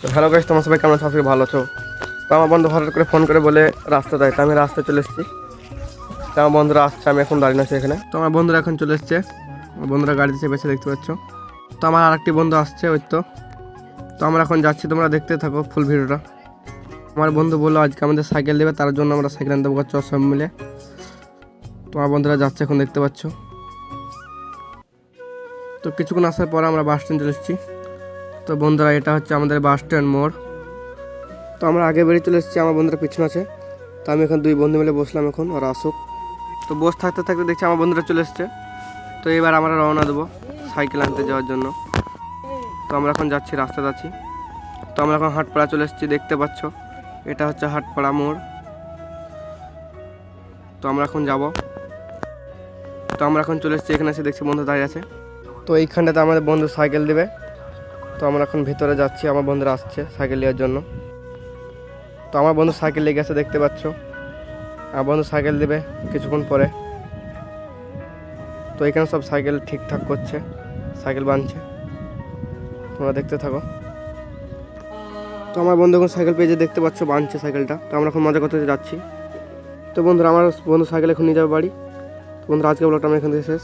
তো hello guys, তোমার সবাই কেমন আছো? আজকে ভালো আছো? তো আমার বন্ধু হঠাৎ করে ফোন করে বলে রাস্তা দেয়, তো আমি রাস্তায় চলে এসেছি। তো আমার বন্ধুরা আসছে, আমি এখন দাঁড়িয়ে আছি এখানে। তো আমার বন্ধুরা এখন চলে এসছে, আমার বন্ধুরা গাড়িতে চেপেছে, দেখতে পাচ্ছ। তো আমার আরেকটি বন্ধু আসছে, ওই তো। তো আমরা এখন যাচ্ছি, তোমরা দেখতে থাকো ফুল ভিডিওটা। আমার বন্ধু বললো আজকে আমাদের সাইকেল দেবে, তার জন্য আমরা সাইকেল আনতে পারছি সব মিলে। তো আমার বন্ধুরা যাচ্ছে, এখন দেখতে পাচ্ছ। তো কিছুক্ষণ আসার পর আমরা বাস স্ট্যান্ড চলে এসেছি। তো বন্ধুরা, এটা হচ্ছে আমাদের বাস স্ট্যান্ড মোড়। তো আমরা আগে বেরিয়ে চলে এসেছি, আমার বন্ধুরা পিছনে আছে। তো আমি এখন দুই বন্ধু মিলে বসলাম, এখন ওরা আসুক। তো বস থাকতে থাকতে দেখছি আমার বন্ধুরা চলে এসছে। তো এবার আমরা রওনা দেবো সাইকেল আনতে যাওয়ার জন্য। তো আমরা এখন যাচ্ছি, রাস্তা যাচ্ছি। তো আমরা এখন হাটপাড়া চলে এসেছি, দেখতে পাচ্ছ। এটা হচ্ছে হাটপাড়া মোড়। তো আমরা এখন যাব। তো আমরা এখন চলে এসেছি, এখানে এসে দেখছি বন্ধু দাঁড়িয়ে আছে। তো এইখানটাতে আমাদের বন্ধু সাইকেল দেবে। তো আমরা এখন ভেতরে যাচ্ছি, আমার বন্ধুরা আসছে সাইকেল নেওয়ার জন্য। তো আমার বন্ধু সাইকেল নিয়ে গেছে, দেখতে পাচ্ছ। আমার বন্ধু সাইকেল দেবে কিছুক্ষণ পরে। তো এখানে সব সাইকেল ঠিকঠাক করছে, সাইকেল বানছে, তোমরা দেখতে থাকো। তো আমার বন্ধু এখন সাইকেল পেয়ে যে দেখতে পাচ্ছ, বানছে সাইকেলটা। তো আমরা এখন মজা করতে যাচ্ছি। তো বন্ধুরা, আমার বন্ধু সাইকেল এখন নিয়ে যাবে বাড়ি। তো বন্ধুরা, আজকে ব্লগটা আমরা এখান থেকে শেষ।